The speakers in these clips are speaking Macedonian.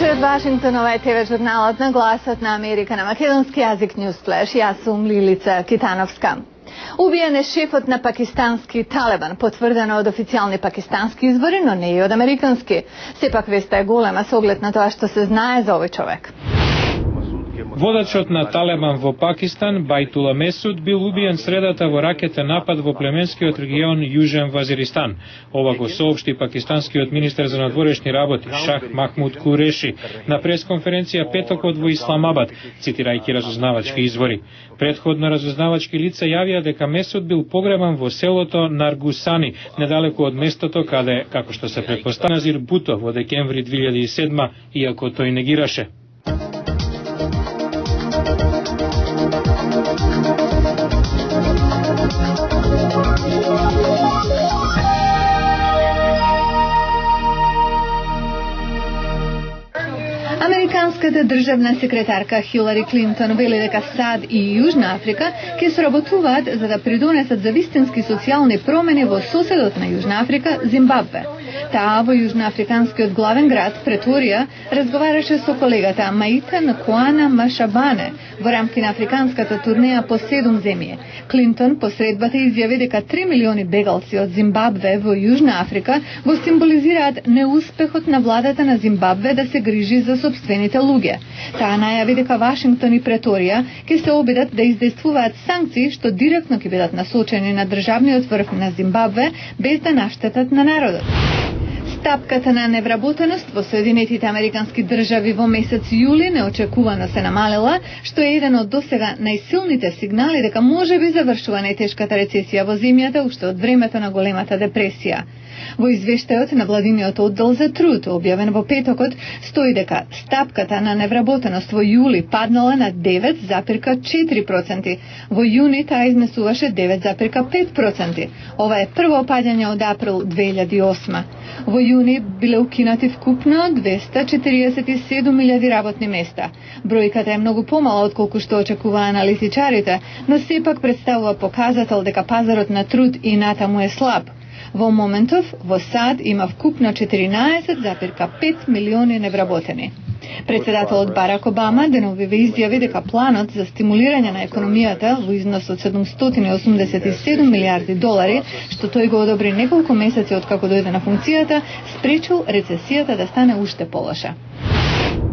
вечер од Вашингтон, ова е ТВ журналот на Гласот на Америка на македонски јазик Newsflash. Јас сум Лилица Китановска. Убиен е шефот на пакистански Талебан, потврдено од официјални пакистански извори, но не и од американски. Сепак веста е голема со оглед на тоа што се знае за овој човек. Водачот на Талебан во Пакистан, Бајтула Месуд, бил убиен средата во ракетен напад во племенскиот регион Јужен Вазиристан. Ова го соопшти пакистанскиот министер за надворешни работи Шах Махмуд Куреши на пресконференција петокот во Исламабад, цитирајќи разузнавачки извори. Предходно разузнавачки лица јавија дека Месуд бил погребан во селото Наргусани, недалеку од местото каде, како што се претпоставува, Назир Буто во декември 2007, иако тој негираше. Американската државна секретарка Хилари Клинтон вели дека САД и Јужна Африка ќе соработуваат за да придонесат за вистински социјални промени во соседот на Јужна Африка, Зимбабве. Таа во јужноафриканскиот главен град Преторија разговараше со колегата Маита Нкуана Машабане во рамки на африканската турнеја по 7 земји. Клинтон посредбата изјави дека 3 милиони бегалци од Зимбабве во Јужна Африка го символизираат неуспехот на владата на Зимбабве да се грижи за собствените луѓе. Таа најави дека Вашингтон и Преторија ќе се обидат да издействуваат санкции што директно ќе бидат насочени на државниот врв на Зимбабве без да наштетат на народот. Стапката на невработеност во Соединетите Американски држави во месец јули неочекувано се намалела, што е еден од досега најсилните сигнали дека може би завршува најтешката рецесија во земјата уште од времето на големата депресија. Во извештајот на владиниот оддел за труд, објавен во петокот, стои дека стапката на невработеност во јули паднала на 9,4%. Во јуни таа изнесуваше 9,5%. Ова е прво падање од април 2008. Во јуни биле укинати вкупно 247.000 работни места. Бројката е многу помала отколку што очекуваа аналитичарите, но сепак представува показател дека пазарот на труд и натаму е слаб. Во моментов, во САД има вкупно 14,5 милиони невработени. Председателот Барак Обама деновиве изјави дека планот за стимулирање на економијата во износ од $787 милиарди, што тој го одобри неколку месеци откако дојде на функцијата, спречил рецесијата да стане уште полоша.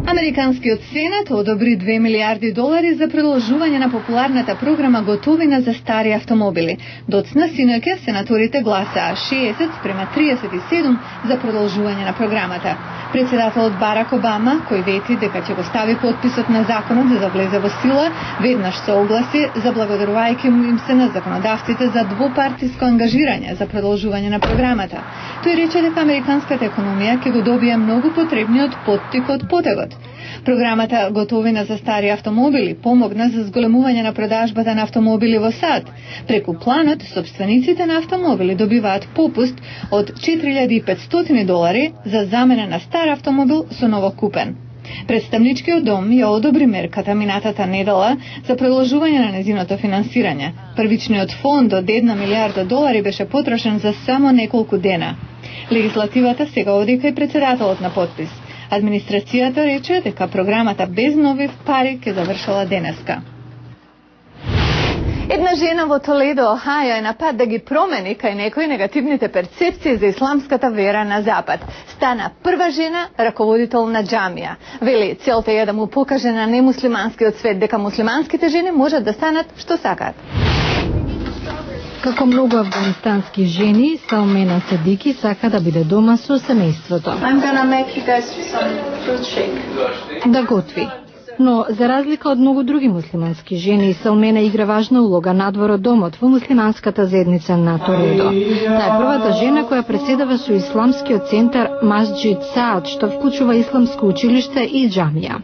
Американскиот Сенат одобри $2 милиарди за продолжување на популарната програма готовина за стари автомобили. Доцна синоќа сенаторите гласаа 60:37 за продолжување на програмата. Председателот Барак Обама, кој вети дека ќе го стави подписот на законот за да влезе во сила, веднаш се огласи заблагодарувајќи му им се на законодавците за двопартиско ангажирање за продолжување на програмата. Тој рече дека американската економија ќе го добие многу потребниот поттик од потегот. Програмата Готовина за стари автомобили помогна за зголемување на продажбата на автомобили во САД. Преку планот, собствениците на автомобили добиваат попуст од $4,500 за замена на стар автомобил со новокупен. Представничкиот дом ја одобри мерката минатата недела за продолжување на незиното финансирање. Првичниот фонд од $1 милиарда беше потрошен за само неколку дена. Легислативата сега оди кај председателот на подпис. Администрацијата рече дека програмата без нови пари ќе завршила денеска. Една жена во Толедо, Охајо, е на пат да ги промени кај некои негативните перцепции за исламската вера на Запад. Стана прва жена раководител на џамија. Вели, целта е да му покаже на немуслиманскиот свет дека муслиманските жени можат да станат што сакаат. Како многу афганистански жени, Салмена Садики сака да биде дома со семејството. Да готви. Но, за разлика од многу други муслимански жени, Салмена игра важна улога надвор од домот во муслиманската заедница на Толедо. Таа е првата жена која преседава со исламскиот центар Масџид Саад, што вклучува исламско училиште и џамија.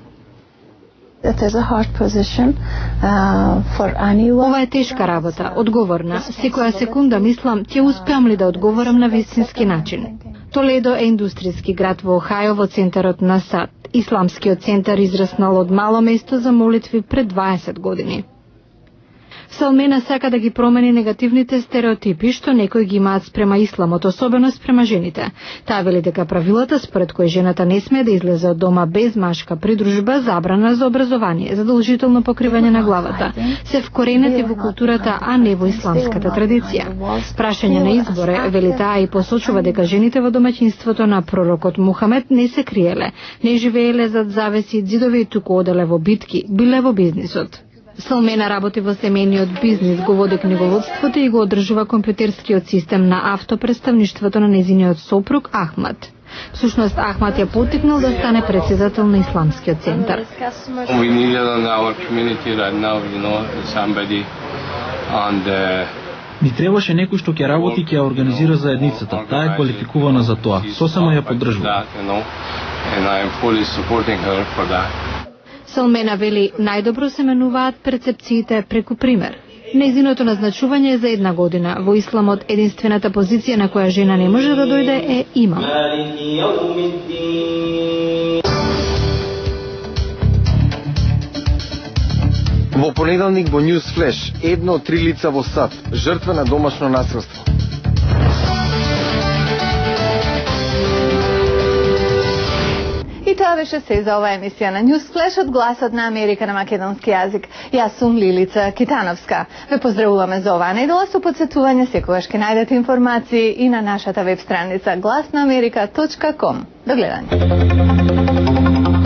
Ова е тешка работа, одговорна. Секоја секунда мислам, ќе успеам ли да одговорам на вистински начин. Толедо е индустријски град во Охајо во центарот на САД. Исламскиот центар израснал од мало место за молитви пред 20 години. Салмена сака да ги промени негативните стереотипи што некои ги имаат спрема исламот, особено спрема жените. Таа вели дека правилата според кои жената не смее да излезе од дома без машка придружба, забрана за образование, задолжително покривање на главата, се вкоренети во културата, а не во исламската традиција. Прашање на изборе, вели таа, и посочува дека жените во домаќинството на пророкот Мухамед не се криеле, не живееле зад завеси, ѕидови, туку оделе во битки, биле во бизнисот. Салмена работи во семејниот бизнис, го води книговодството и го одржува компјутерскиот систем на автопредставништвото на незиниот сопруг Ахмад. Всушност, Ахмад ја поттикнал да стане председател на Исламскиот центар. Ни требаше некој што ќе работи и ќе ја организира заедницата. Таа е квалификувана за тоа. Сосема ја поддржува. Салмена вели, најдобро се менуваат перцепциите преку пример. Нејзиното назначување е за 1 година. Во исламот единствената позиција на која жена не може да дојде е имам. Во понеделник во News Flash, 1 од 3 лица во САД, жртва на домашно насилство. И тоа беше се за оваа емисија на News Flash од Гласот на Америка на македонски јазик. Јас сум Лилица Китановска. Ве поздравуваме за оваа недела со потсетување, секогаш ќе најдете информации и на нашата веб страница glasnaamerika.com. До гледање.